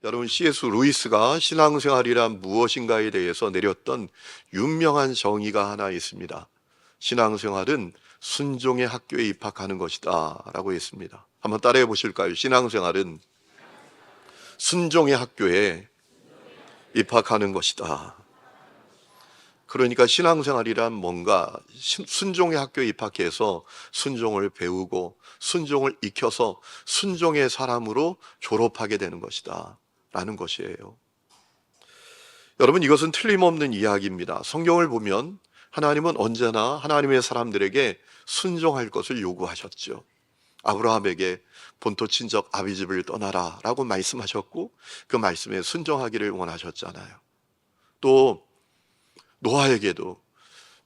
여러분, C.S. 루이스가 신앙생활이란 무엇인가에 대해서 내렸던 유명한 정의가 하나 있습니다. 신앙생활은 순종의 학교에 입학하는 것이다 라고 했습니다. 한번 따라해 보실까요? 신앙생활은 순종의 학교에 입학하는 것이다. 그러니까 신앙생활이란 뭔가 순종의 학교에 입학해서 순종을 배우고 순종을 익혀서 순종의 사람으로 졸업하게 되는 것이다 라는 것이에요. 여러분, 이것은 틀림없는 이야기입니다. 성경을 보면 하나님은 언제나 하나님의 사람들에게 순종할 것을 요구하셨죠. 아브라함에게 본토 친척 아비 집을 떠나라 라고 말씀하셨고 그 말씀에 순종하기를 원하셨잖아요. 또 노아에게도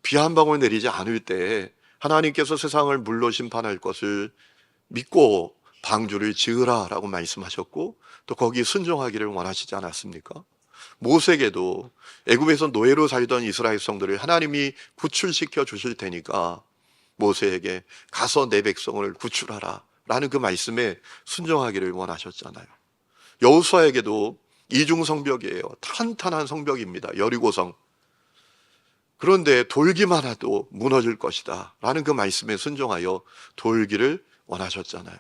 비 한 방울 내리지 않을 때에 하나님께서 세상을 물로 심판할 것을 믿고 방주를 지으라 라고 말씀하셨고 또 거기 순종하기를 원하시지 않았습니까? 모세에게도 애굽에서 노예로 살던 이스라엘 성들을 하나님이 구출시켜 주실 테니까 모세에게 가서 내 백성을 구출하라 라는 그 말씀에 순종하기를 원하셨잖아요. 여호수아에게도 이중성벽이에요. 탄탄한 성벽입니다. 여리고성. 그런데 돌기만 해도 무너질 것이다 라는 그 말씀에 순종하여 돌기를 원하셨잖아요.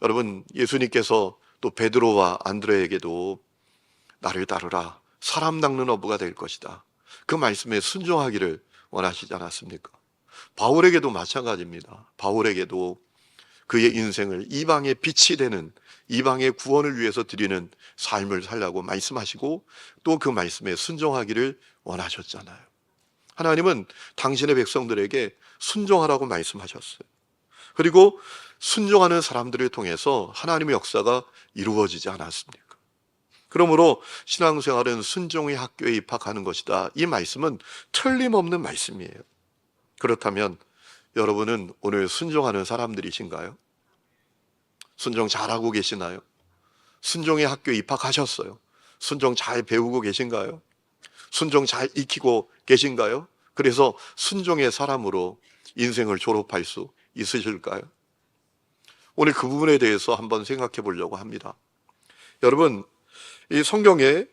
여러분, 예수님께서 또 베드로와 안드레에게도 나를 따르라, 사람 낚는 어부가 될 것이다, 그 말씀에 순종하기를 원하시지 않았습니까? 바울에게도 마찬가지입니다. 바울에게도 그의 인생을 이방의 빛이 되는, 이방의 구원을 위해서 드리는 삶을 살라고 말씀하시고 또 그 말씀에 순종하기를 원하셨잖아요. 하나님은 당신의 백성들에게 순종하라고 말씀하셨어요. 그리고 순종하는 사람들을 통해서 하나님의 역사가 이루어지지 않았습니까? 그러므로 신앙생활은 순종의 학교에 입학하는 것이다. 이 말씀은 틀림없는 말씀이에요. 그렇다면 여러분은 오늘 순종하는 사람들이신가요? 순종 잘하고 계시나요? 순종의 학교에 입학하셨어요. 순종 잘 배우고 계신가요? 순종 잘 익히고 계신가요? 그래서 순종의 사람으로 인생을 졸업할 수 있으실까요? 오늘 그 부분에 대해서 한번 생각해 보려고 합니다. 여러분, 이 성경에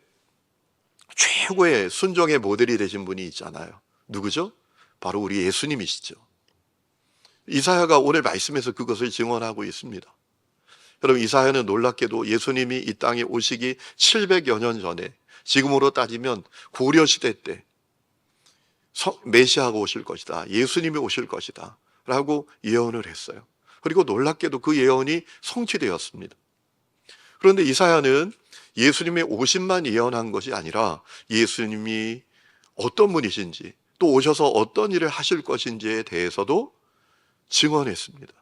최고의 순종의 모델이 되신 분이 있잖아요. 누구죠? 바로 우리 예수님이시죠. 이사야가 오늘 말씀에서 그것을 증언하고 있습니다. 여러분, 이사야는 놀랍게도 예수님이 이 땅에 오시기 700여 년 전에, 지금으로 따지면 고려시대 때 메시아가 오실 것이다, 예수님이 오실 것이다 라고 예언을 했어요. 그리고 놀랍게도 그 예언이 성취되었습니다. 그런데 이사야는 예수님의 오심만 예언한 것이 아니라 예수님이 어떤 분이신지 또 오셔서 어떤 일을 하실 것인지에 대해서도 증언했습니다.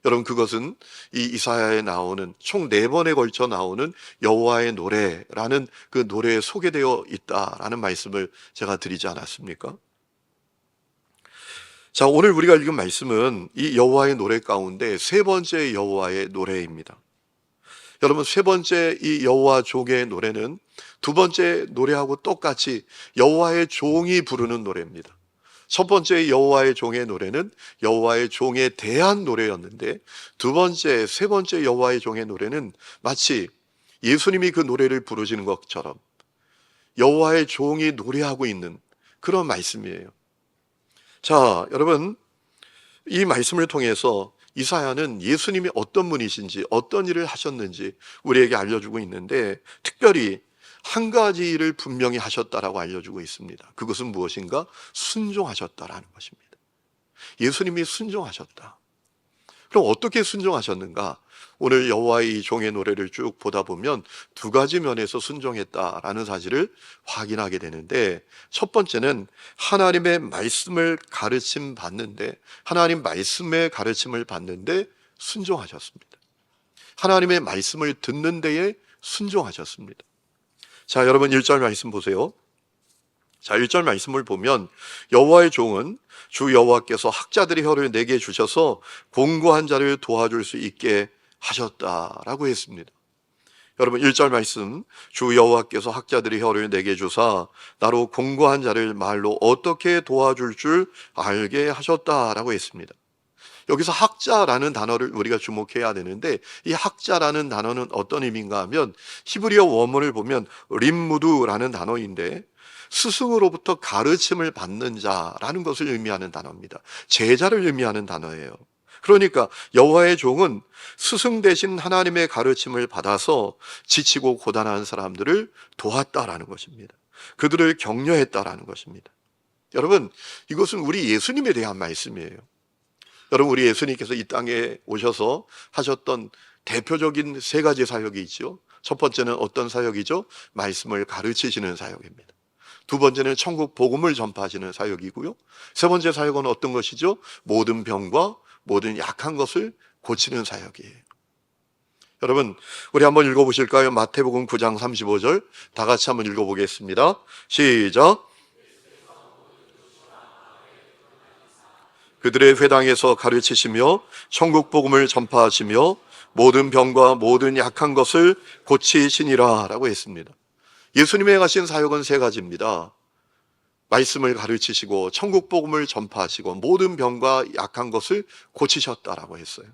여러분, 그것은 이 이사야에 나오는 총 4번에 걸쳐 나오는 여호와의 노래라는 그 노래에 소개되어 있다라는 말씀을 제가 드리지 않았습니까? 자, 오늘 우리가 읽은 말씀은 이 여호와의 노래 가운데 3번째 여호와의 노래입니다. 여러분, 3번째 이 여호와 종의 노래는 2번째 노래하고 똑같이 여호와의 종이 부르는 노래입니다. 첫 번째 여호와의 종의 노래는 여호와의 종에 대한 노래였는데 2번째, 3번째 여호와의 종의 노래는 마치 예수님이 그 노래를 부르시는 것처럼 여호와의 종이 노래하고 있는 그런 말씀이에요. 자, 여러분, 이 말씀을 통해서 이사야는 예수님이 어떤 분이신지 어떤 일을 하셨는지 우리에게 알려주고 있는데 특별히 한 가지 일을 분명히 하셨다라고 알려주고 있습니다. 그것은 무엇인가? 순종하셨다라는 것입니다. 예수님이 순종하셨다. 그럼 어떻게 순종하셨는가? 오늘 여호와의 종의 노래를 쭉 보다 보면 2가지 면에서 순종했다라는 사실을 확인하게 되는데 첫 번째는 하나님의 말씀을 가르침 받는데 하나님 말씀의 가르침을 받는데 순종하셨습니다. 하나님의 말씀을 듣는 데에 순종하셨습니다. 자, 여러분 1절 말씀 보세요. 자, 1절 말씀을 보면 여호와의 종은 주 여호와께서 학자들의 혀를 내게 주셔서 공고한 자를 도와줄 수 있게 하셨다라고 했습니다. 여러분 1절 말씀, 주 여호와께서 학자들의 혀를 내게 주사 나로 공고한 자를 말로 어떻게 도와줄 줄 알게 하셨다라고 했습니다. 여기서 학자라는 단어를 우리가 주목해야 되는데, 이 학자라는 단어는 어떤 의미인가 하면 히브리어 원문을 보면 림무드라는 단어인데, 스승으로부터 가르침을 받는 자라는 것을 의미하는 단어입니다. 제자를 의미하는 단어예요. 그러니까 여호와의 종은 스승 대신 하나님의 가르침을 받아서 지치고 고단한 사람들을 도왔다라는 것입니다. 그들을 격려했다라는 것입니다. 여러분, 이것은 우리 예수님에 대한 말씀이에요. 여러분, 우리 예수님께서 이 땅에 오셔서 하셨던 대표적인 세 가지 사역이 있죠. 첫 번째는 어떤 사역이죠? 말씀을 가르치시는 사역입니다. 두 번째는 천국 복음을 전파하시는 사역이고요. 세 번째 사역은 어떤 것이죠? 모든 병과 모든 약한 것을 고치는 사역이에요. 여러분, 우리 한번 읽어보실까요? 마태복음 9장 35절 다 같이 한번 읽어보겠습니다. 시작. 그들의 회당에서 가르치시며 천국 복음을 전파하시며 모든 병과 모든 약한 것을 고치시니라 라고 했습니다. 예수님의 하신 사역은 세 가지입니다. 말씀을 가르치시고 천국 복음을 전파하시고 모든 병과 약한 것을 고치셨다라고 했어요.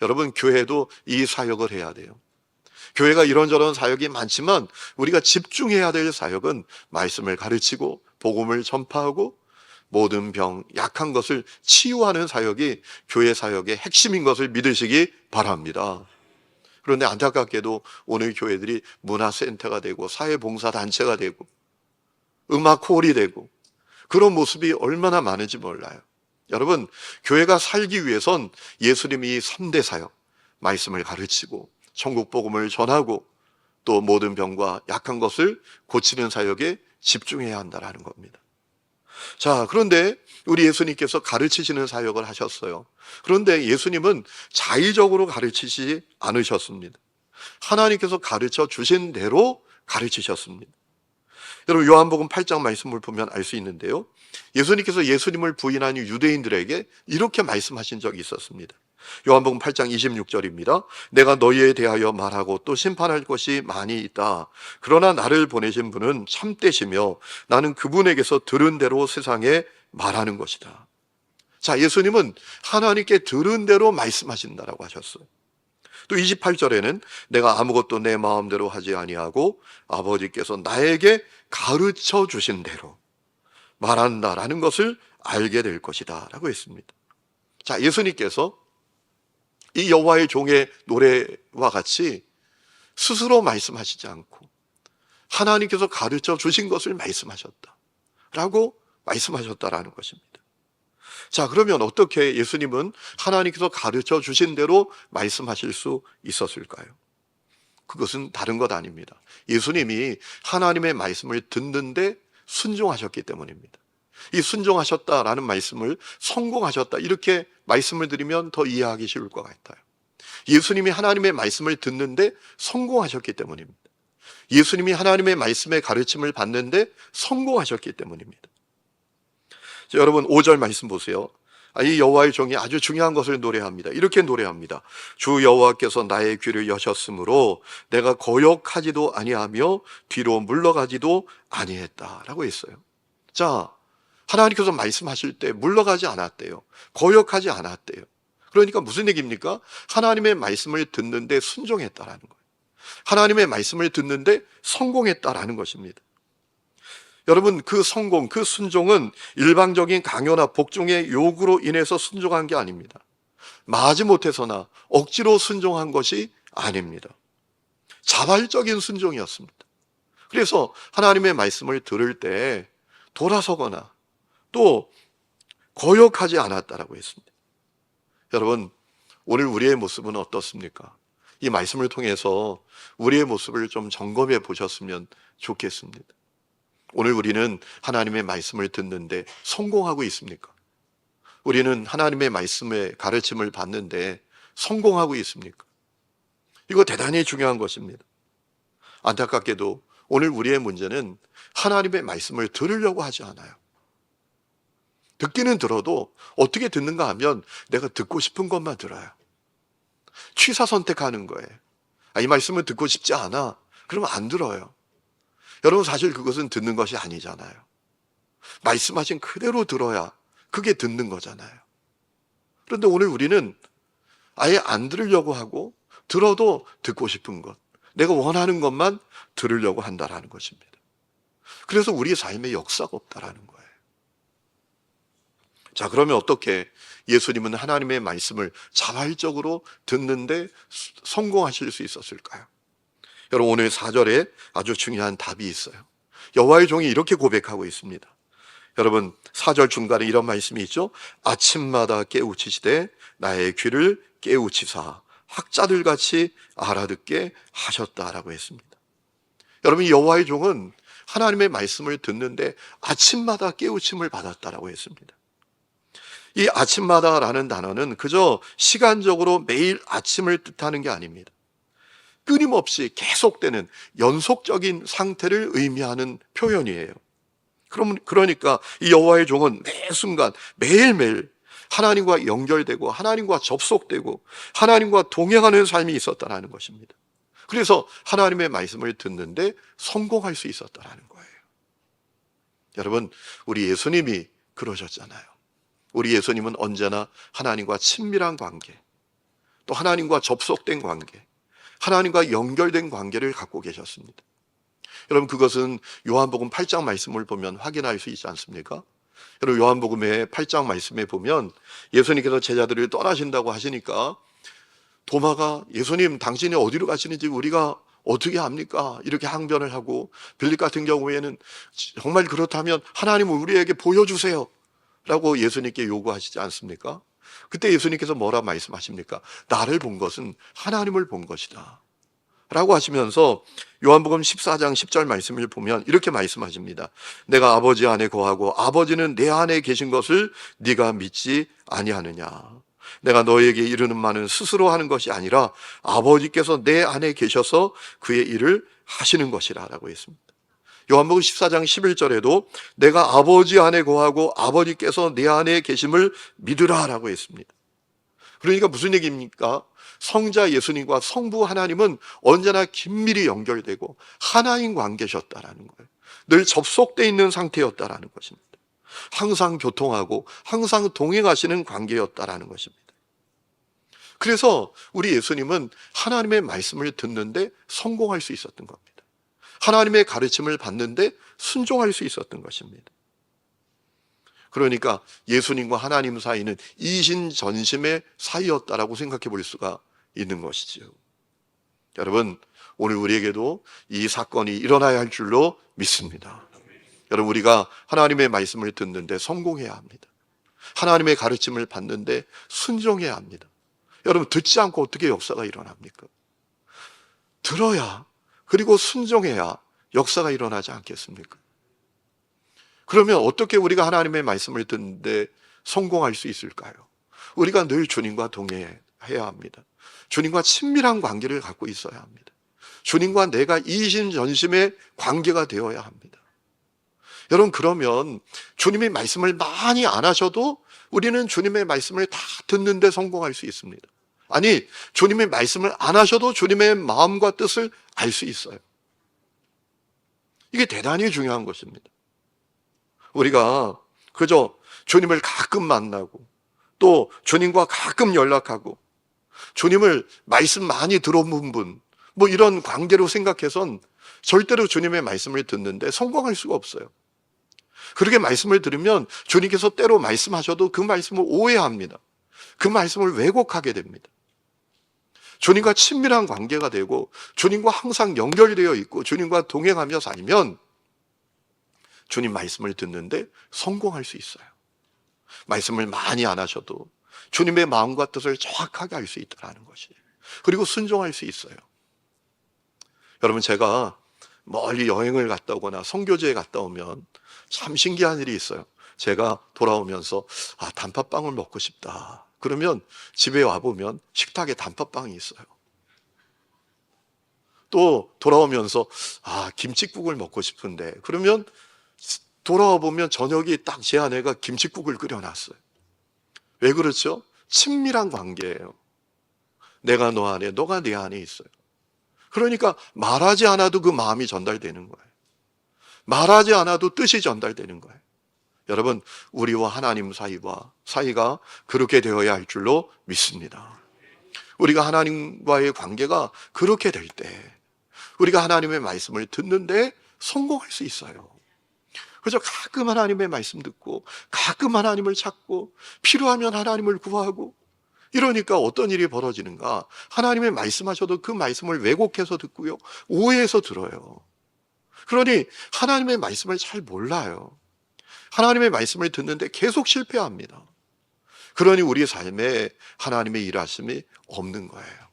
여러분, 교회도 이 사역을 해야 돼요. 교회가 이런저런 사역이 많지만 우리가 집중해야 될 사역은 말씀을 가르치고 복음을 전파하고 모든 병, 약한 것을 치유하는 사역이 교회 사역의 핵심인 것을 믿으시기 바랍니다. 그런데 안타깝게도 오늘 교회들이 문화센터가 되고 사회봉사단체가 되고 음악홀이 되고 그런 모습이 얼마나 많은지 몰라요. 여러분, 교회가 살기 위해선 예수님이 3대 사역, 말씀을 가르치고 천국 복음을 전하고 또 모든 병과 약한 것을 고치는 사역에 집중해야 한다는 겁니다. 자, 그런데 우리 예수님께서 가르치시는 사역을 하셨어요. 그런데 예수님은 자의적으로 가르치지 않으셨습니다. 하나님께서 가르쳐 주신 대로 가르치셨습니다. 여러분, 요한복음 8장 말씀을 보면 알 수 있는데요. 예수님께서 예수님을 부인한 유대인들에게 이렇게 말씀하신 적이 있었습니다. 요한복음 8장 26절입니다. 내가 너희에 대하여 말하고 또 심판할 것이 많이 있다. 그러나 나를 보내신 분은 참되시며 나는 그분에게서 들은 대로 세상에 말하는 것이다. 자, 예수님은 하나님께 들은 대로 말씀하신다라고 하셨어요. 또 28절에는 내가 아무것도 내 마음대로 하지 아니하고 아버지께서 나에게 가르쳐 주신 대로 말한다라는 것을 알게 될 것이다 라고 했습니다. 자, 예수님께서 이 여호와의 종의 노래와 같이 스스로 말씀하시지 않고 하나님께서 가르쳐 주신 것을 말씀하셨다라고 말씀하셨다라는 것입니다. 자, 그러면 어떻게 예수님은 하나님께서 가르쳐 주신 대로 말씀하실 수 있었을까요? 그것은 다른 것 아닙니다. 예수님이 하나님의 말씀을 듣는데 순종하셨기 때문입니다. 이 순종하셨다라는 말씀을 성공하셨다 이렇게 말씀을 드리면 더 이해하기 쉬울 것 같아요. 예수님이 하나님의 말씀을 듣는데 성공하셨기 때문입니다. 예수님이 하나님의 말씀의 가르침을 받는데 성공하셨기 때문입니다. 자, 여러분 5절 말씀 보세요. 이 여호와의 종이 아주 중요한 것을 노래합니다. 이렇게 노래합니다. 주 여호와께서 나의 귀를 여셨으므로 내가 거역하지도 아니하며 뒤로 물러가지도 아니했다라고 했어요. 자, 하나님께서 말씀하실 때 물러가지 않았대요. 거역하지 않았대요. 그러니까 무슨 얘기입니까? 하나님의 말씀을 듣는데 순종했다라는 거예요. 하나님의 말씀을 듣는데 성공했다라는 것입니다. 여러분, 그 성공, 그 순종은 일방적인 강요나 복종의 요구로 인해서 순종한 게 아닙니다. 마지못해서나 억지로 순종한 것이 아닙니다. 자발적인 순종이었습니다. 그래서 하나님의 말씀을 들을 때 돌아서거나 또 거역하지 않았다라고 했습니다. 여러분, 오늘 우리의 모습은 어떻습니까? 이 말씀을 통해서 우리의 모습을 좀 점검해 보셨으면 좋겠습니다. 오늘 우리는 하나님의 말씀을 듣는데 성공하고 있습니까? 우리는 하나님의 말씀의 가르침을 받는데 성공하고 있습니까? 이거 대단히 중요한 것입니다. 안타깝게도 오늘 우리의 문제는 하나님의 말씀을 들으려고 하지 않아요. 듣기는 들어도 어떻게 듣는가 하면 내가 듣고 싶은 것만 들어요. 취사 선택하는 거예요. 이 말씀을 듣고 싶지 않아. 그러면 안 들어요. 여러분, 사실 그것은 듣는 것이 아니잖아요. 말씀하신 그대로 들어야 그게 듣는 거잖아요. 그런데 오늘 우리는 아예 안 들으려고 하고 들어도 듣고 싶은 것, 내가 원하는 것만 들으려고 한다라는 것입니다. 그래서 우리 삶에 역사가 없다라는 거예요. 자, 그러면 어떻게 예수님은 하나님의 말씀을 자발적으로 듣는데 성공하실 수 있었을까요? 여러분, 오늘 4절에 아주 중요한 답이 있어요. 여호와의 종이 이렇게 고백하고 있습니다. 여러분, 4절 중간에 이런 말씀이 있죠. 아침마다 깨우치시되 나의 귀를 깨우치사 학자들 같이 알아듣게 하셨다라고 했습니다. 여러분, 여호와의 종은 하나님의 말씀을 듣는데 아침마다 깨우침을 받았다라고 했습니다. 이 아침마다라는 단어는 그저 시간적으로 매일 아침을 뜻하는 게 아닙니다. 끊임없이 계속되는 연속적인 상태를 의미하는 표현이에요. 그러니까 이 여호와의 종은 매 순간 매일매일 하나님과 연결되고 하나님과 접속되고 하나님과 동행하는 삶이 있었다는 것입니다. 그래서 하나님의 말씀을 듣는데 성공할 수 있었다는 거예요. 여러분, 우리 예수님이 그러셨잖아요. 우리 예수님은 언제나 하나님과 친밀한 관계, 또 하나님과 접속된 관계, 하나님과 연결된 관계를 갖고 계셨습니다. 여러분, 그것은 요한복음 8장 말씀을 보면 확인할 수 있지 않습니까? 여러분, 요한복음의 8장 말씀에 보면 예수님께서 제자들을 떠나신다고 하시니까 도마가 예수님, 당신이 어디로 가시는지 우리가 어떻게 합니까? 이렇게 항변을 하고, 빌립 같은 경우에는 정말 그렇다면 하나님을 우리에게 보여주세요 라고 예수님께 요구하시지 않습니까? 그때 예수님께서 뭐라 말씀하십니까? 나를 본 것은 하나님을 본 것이다 라고 하시면서 요한복음 14장 10절 말씀을 보면 이렇게 말씀하십니다. 내가 아버지 안에 거하고 아버지는 내 안에 계신 것을 네가 믿지 아니하느냐. 내가 너에게 이르는 말은 스스로 하는 것이 아니라 아버지께서 내 안에 계셔서 그의 일을 하시는 것이라 라고 했습니다. 요한복음 14장 11절에도 내가 아버지 안에 거하고 아버지께서 내 안에 계심을 믿으라 라고 했습니다. 그러니까 무슨 얘기입니까? 성자 예수님과 성부 하나님은 언제나 긴밀히 연결되고 하나인 관계셨다라는 거예요. 늘 접속되어 있는 상태였다라는 것입니다. 항상 교통하고 항상 동행하시는 관계였다라는 것입니다. 그래서 우리 예수님은 하나님의 말씀을 듣는데 성공할 수 있었던 겁니다. 하나님의 가르침을 받는데 순종할 수 있었던 것입니다. 그러니까 예수님과 하나님 사이는 이신전심의 사이였다라고 생각해 볼 수가 있는 것이지요. 여러분, 오늘 우리에게도 이 사건이 일어나야 할 줄로 믿습니다. 여러분, 우리가 하나님의 말씀을 듣는데 성공해야 합니다. 하나님의 가르침을 받는데 순종해야 합니다. 여러분, 듣지 않고 어떻게 역사가 일어납니까? 들어야, 그리고 순종해야 역사가 일어나지 않겠습니까? 그러면 어떻게 우리가 하나님의 말씀을 듣는데 성공할 수 있을까요? 우리가 늘 주님과 동행해야 합니다. 주님과 친밀한 관계를 갖고 있어야 합니다. 주님과 내가 이심전심의 관계가 되어야 합니다. 여러분, 그러면 주님의 말씀을 많이 안 하셔도 우리는 주님의 말씀을 다 듣는데 성공할 수 있습니다. 아니, 주님의 말씀을 안 하셔도 주님의 마음과 뜻을 알 수 있어요. 이게 대단히 중요한 것입니다. 우리가 그저 주님을 가끔 만나고 또 주님과 가끔 연락하고 주님을 말씀 많이 들어본 분, 뭐 이런 관계로 생각해선 절대로 주님의 말씀을 듣는데 성공할 수가 없어요. 그렇게 말씀을 들으면 주님께서 때로 말씀하셔도 그 말씀을 오해합니다. 그 말씀을 왜곡하게 됩니다. 주님과 친밀한 관계가 되고 주님과 항상 연결되어 있고 주님과 동행하며 살면 주님 말씀을 듣는데 성공할 수 있어요. 말씀을 많이 안 하셔도 주님의 마음과 뜻을 정확하게 알 수 있다는 것이에요. 그리고 순종할 수 있어요. 여러분, 제가 멀리 여행을 갔다 오거나 선교지에 갔다 오면 참 신기한 일이 있어요. 제가 돌아오면서 단팥빵을 먹고 싶다. 그러면 집에 와보면 식탁에 단팥빵이 있어요. 또 돌아오면서 김칫국을 먹고 싶은데 그러면 돌아와 보면 저녁이 딱 제 아내가 김칫국을 끓여놨어요. 왜 그렇죠? 친밀한 관계예요. 내가 너 안에, 너가 내 안에 있어요. 그러니까 말하지 않아도 그 마음이 전달되는 거예요. 말하지 않아도 뜻이 전달되는 거예요. 여러분, 우리와 하나님 사이가 그렇게 되어야 할 줄로 믿습니다. 우리가 하나님과의 관계가 그렇게 될 때 우리가 하나님의 말씀을 듣는데 성공할 수 있어요. 그래서 가끔 하나님의 말씀 듣고 가끔 하나님을 찾고 필요하면 하나님을 구하고 이러니까 어떤 일이 벌어지는가? 하나님의 말씀하셔도 그 말씀을 왜곡해서 듣고요, 오해해서 들어요. 그러니 하나님의 말씀을 잘 몰라요. 하나님의 말씀을 듣는데 계속 실패합니다. 그러니 우리 삶에 하나님의 일하심이 없는 거예요.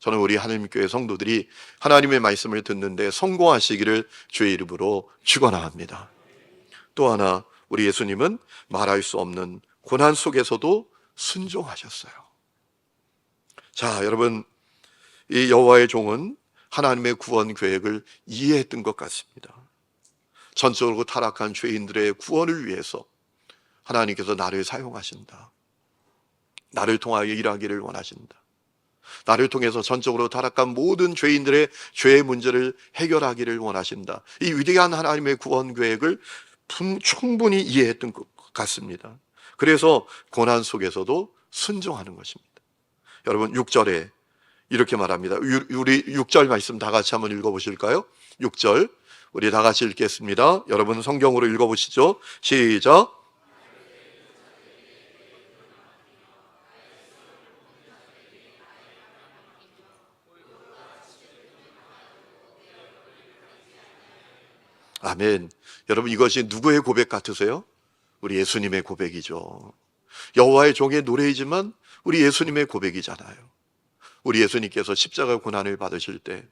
저는 우리 하나님교회 성도들이 하나님의 말씀을 듣는데 성공하시기를 주의 이름으로 축원합니다. 또 하나, 우리 예수님은 말할 수 없는 고난 속에서도 순종하셨어요. 자, 여러분, 이 여호와의 종은 하나님의 구원 계획을 이해했던 것 같습니다. 전적으로 타락한 죄인들의 구원을 위해서 하나님께서 나를 사용하신다. 나를 통하여 일하기를 원하신다. 나를 통해서 전적으로 타락한 모든 죄인들의 죄의 문제를 해결하기를 원하신다. 이 위대한 하나님의 구원 계획을 충분히 이해했던 것 같습니다. 그래서 고난 속에서도 순종하는 것입니다. 여러분, 6절에 이렇게 말합니다. 우리 6절 말씀 다 같이 한번 읽어보실까요? 6절 우리 다 같이 읽겠습니다. 여러분 성경으로 읽어보시죠. 시작. 아멘. 여러분, 이것이 누구의 고백 같으세요? 우리 예수님의 고백이죠. 여호와의 종의 노래이지만 우리 예수님의 고백이잖아요. 우리 예수님께서 십자가 고난을 받으실 때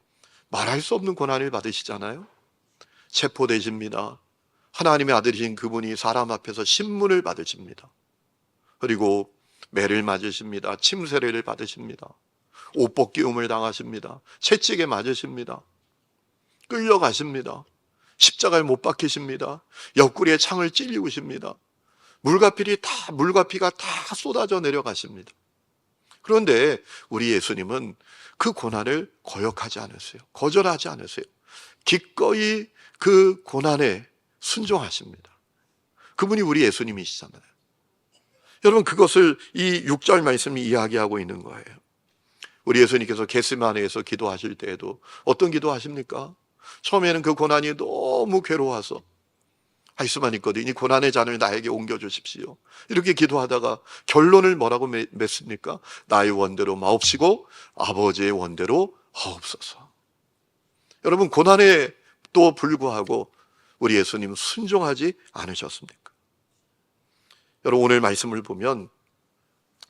말할 수 없는 고난을 받으시잖아요. 체포되십니다. 하나님의 아들이신 그분이 사람 앞에서 신문을 받으십니다. 그리고 매를 맞으십니다. 침세례를 받으십니다. 옷 벗기움을 당하십니다. 채찍에 맞으십니다. 끌려가십니다. 십자가에 못 박히십니다. 옆구리에 창을 찔리우십니다. 물과 피가 다 쏟아져 내려가십니다. 그런데 우리 예수님은 그 고난을 거역하지 않으세요. 거절하지 않으세요. 기꺼이 그 고난에 순종하십니다. 그분이 우리 예수님이시잖아요. 여러분, 그것을 이 6절 말씀이 이야기하고 있는 거예요. 우리 예수님께서 겟세마네에서 기도하실 때에도 어떤 기도하십니까? 처음에는 그 고난이 너무 괴로워서 할 수만 있거든. 이 고난의 잔을 나에게 옮겨주십시오. 이렇게 기도하다가 결론을 뭐라고 맺습니까? 나의 원대로 마옵시고 아버지의 원대로 하옵소서. 여러분, 고난에 또 불구하고 우리 예수님은 순종하지 않으셨습니까? 여러분, 오늘 말씀을 보면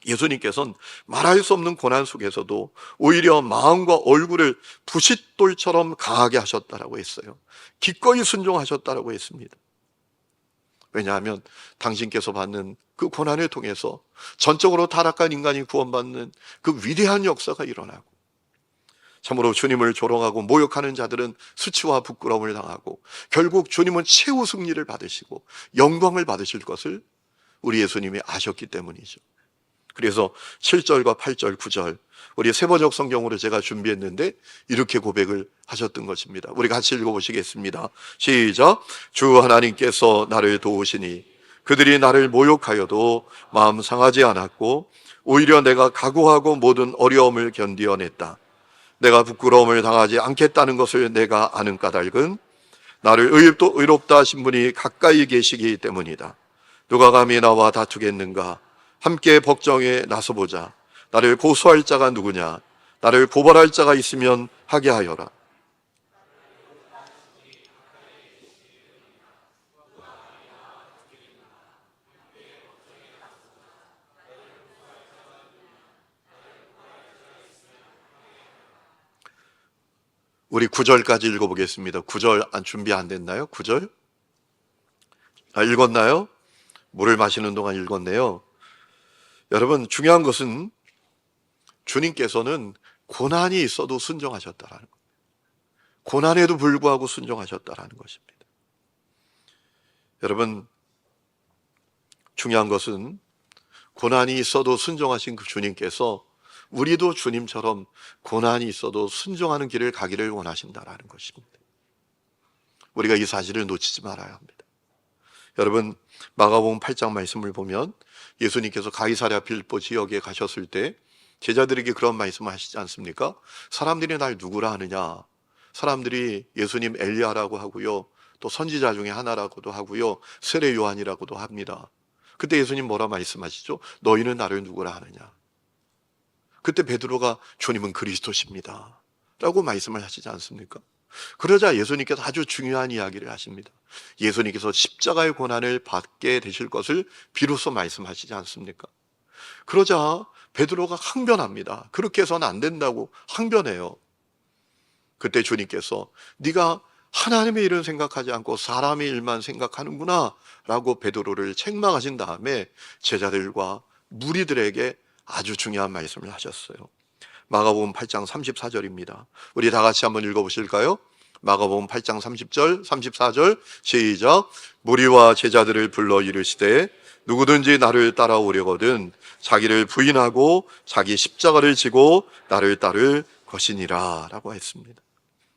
예수님께서는 말할 수 없는 고난 속에서도 오히려 마음과 얼굴을 부싯돌처럼 강하게 하셨다라고 했어요. 기꺼이 순종하셨다라고 했습니다. 왜냐하면 당신께서 받는 그 고난을 통해서 전적으로 타락한 인간이 구원받는 그 위대한 역사가 일어나고, 참으로 주님을 조롱하고 모욕하는 자들은 수치와 부끄러움을 당하고 결국 주님은 최후 승리를 받으시고 영광을 받으실 것을 우리 예수님이 아셨기 때문이죠. 그래서 7절과 8절, 9절 우리 세번역 성경으로 제가 준비했는데 이렇게 고백을 하셨던 것입니다. 우리 같이 읽어보시겠습니다. 시작. 주 하나님께서 나를 도우시니 그들이 나를 모욕하여도 마음 상하지 않았고 오히려 내가 각오하고 모든 어려움을 견디어냈다. 내가 부끄러움을 당하지 않겠다는 것을 내가 아는 까닭은 나를 의롭다 하신 분이 가까이 계시기 때문이다. 누가 감히 나와 다투겠는가? 함께 법정에 나서보자. 나를 고소할 자가 누구냐? 나를 고발할 자가 있으면 하게 하여라. 우리 9절까지 읽어보겠습니다. 9절 준비 안 됐나요? 9절? 읽었나요? 물을 마시는 동안 읽었네요. 여러분, 중요한 것은 주님께서는 고난이 있어도 순종하셨다라는 겁니다. 고난에도 불구하고 순종하셨다라는 것입니다. 여러분, 중요한 것은 고난이 있어도 순종하신 그 주님께서 우리도 주님처럼 고난이 있어도 순종하는 길을 가기를 원하신다라는 것입니다. 우리가 이 사실을 놓치지 말아야 합니다. 여러분, 마가복음 8장 말씀을 보면 예수님께서 가이사랴 빌립보 지역에 가셨을 때 제자들에게 그런 말씀을 하시지 않습니까? 사람들이 날 누구라 하느냐? 사람들이 예수님 엘리야라고 하고요, 또 선지자 중에 하나라고도 하고요, 세례 요한이라고도 합니다. 그때 예수님 뭐라 말씀하시죠? 너희는 나를 누구라 하느냐? 그때 베드로가 주님은 그리스도십니다 라고 말씀을 하시지 않습니까? 그러자 예수님께서 아주 중요한 이야기를 하십니다. 예수님께서 십자가의 고난을 받게 되실 것을 비로소 말씀하시지 않습니까? 그러자 베드로가 항변합니다. 그렇게 해서는 안 된다고 항변해요. 그때 주님께서 네가 하나님의 일은 생각하지 않고 사람의 일만 생각하는구나 라고 베드로를 책망하신 다음에 제자들과 무리들에게 아주 중요한 말씀을 하셨어요. 마가복음 8장 34절입니다. 우리 다 같이 한번 읽어보실까요? 마가복음 8장 30절, 34절 시작. 무리와 제자들을 불러 이르시되 누구든지 나를 따라오려거든 자기를 부인하고 자기 십자가를 지고 나를 따를 것이니라 라고 했습니다.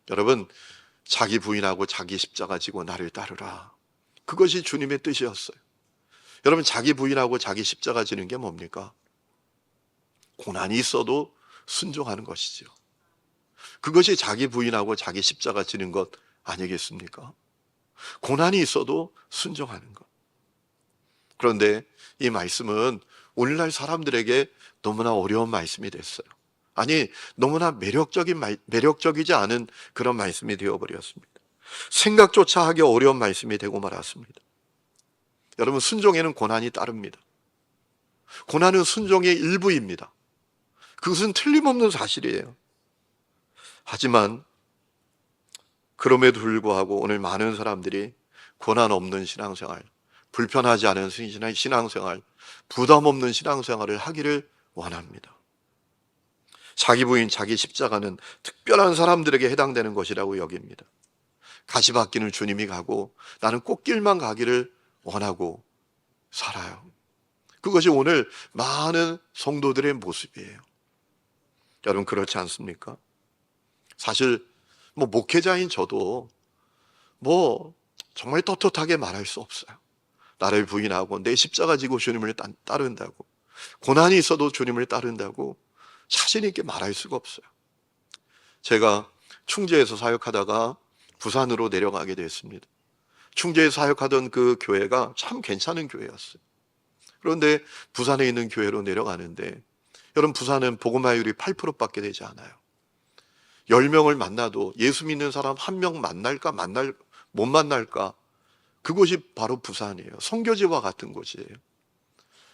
여러분, 자기 부인하고 자기 십자가 지고 나를 따르라, 그것이 주님의 뜻이었어요. 여러분, 자기 부인하고 자기 십자가 지는 게 뭡니까? 고난이 있어도 순종하는 것이죠. 그것이 자기 부인하고 자기 십자가 지는 것 아니겠습니까? 고난이 있어도 순종하는 것. 그런데 이 말씀은 오늘날 사람들에게 너무나 어려운 말씀이 됐어요. 아니, 너무나 매력적이지 않은 그런 말씀이 되어버렸습니다. 생각조차 하기 어려운 말씀이 되고 말았습니다. 여러분, 순종에는 고난이 따릅니다. 고난은 순종의 일부입니다. 그것은 틀림없는 사실이에요. 하지만 그럼에도 불구하고 오늘 많은 사람들이 고난 없는 신앙생활, 불편하지 않은 신앙생활, 부담 없는 신앙생활을 하기를 원합니다. 자기 부인, 자기 십자가는 특별한 사람들에게 해당되는 것이라고 여깁니다. 가시밭길을 주님이 가고 나는 꽃길만 가기를 원하고 살아요. 그것이 오늘 많은 성도들의 모습이에요. 여러분, 그렇지 않습니까? 사실 목회자인 저도 정말 떳떳하게 말할 수 없어요. 나를 부인하고 내 십자가 지고 주님을 따른다고, 고난이 있어도 주님을 따른다고 자신 있게 말할 수가 없어요. 제가 충주에서 사역하다가 부산으로 내려가게 됐습니다. 충주에서 사역하던 그 교회가 참 괜찮은 교회였어요. 그런데 부산에 있는 교회로 내려가는데, 여러분, 부산은 복음화율이 8%밖에 되지 않아요. 10명을 만나도 예수 믿는 사람 1명 만날까 못 만날까, 그곳이 바로 부산이에요. 선교지와 같은 곳이에요.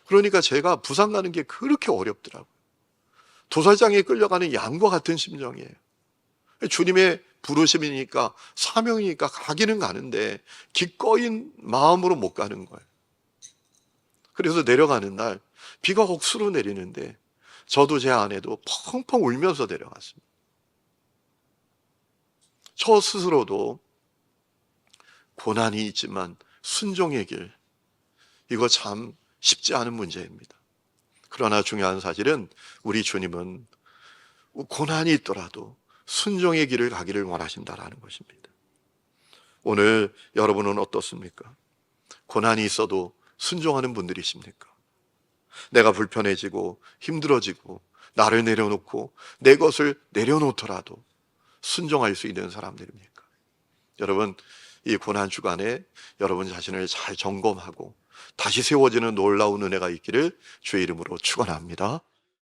그러니까 제가 부산 가는 게 그렇게 어렵더라고요. 도살장에 끌려가는 양과 같은 심정이에요. 주님의 부르심이니까, 사명이니까 가기는 가는데 기꺼이 마음으로 못 가는 거예요. 그래서 내려가는 날 비가 억수로 내리는데 저도 제 아내도 펑펑 울면서 내려갔습니다. 저 스스로도 고난이 있지만 순종의 길, 이거 참 쉽지 않은 문제입니다. 그러나 중요한 사실은 우리 주님은 고난이 있더라도 순종의 길을 가기를 원하신다라는 것입니다. 오늘 여러분은 어떻습니까? 고난이 있어도 순종하는 분들이십니까? 내가 불편해지고 힘들어지고 나를 내려놓고 내 것을 내려놓더라도 순종할 수 있는 사람들입니까? 여러분, 이 고난 주간에 여러분 자신을 잘 점검하고 다시 세워지는 놀라운 은혜가 있기를 주의 이름으로 축원합니다.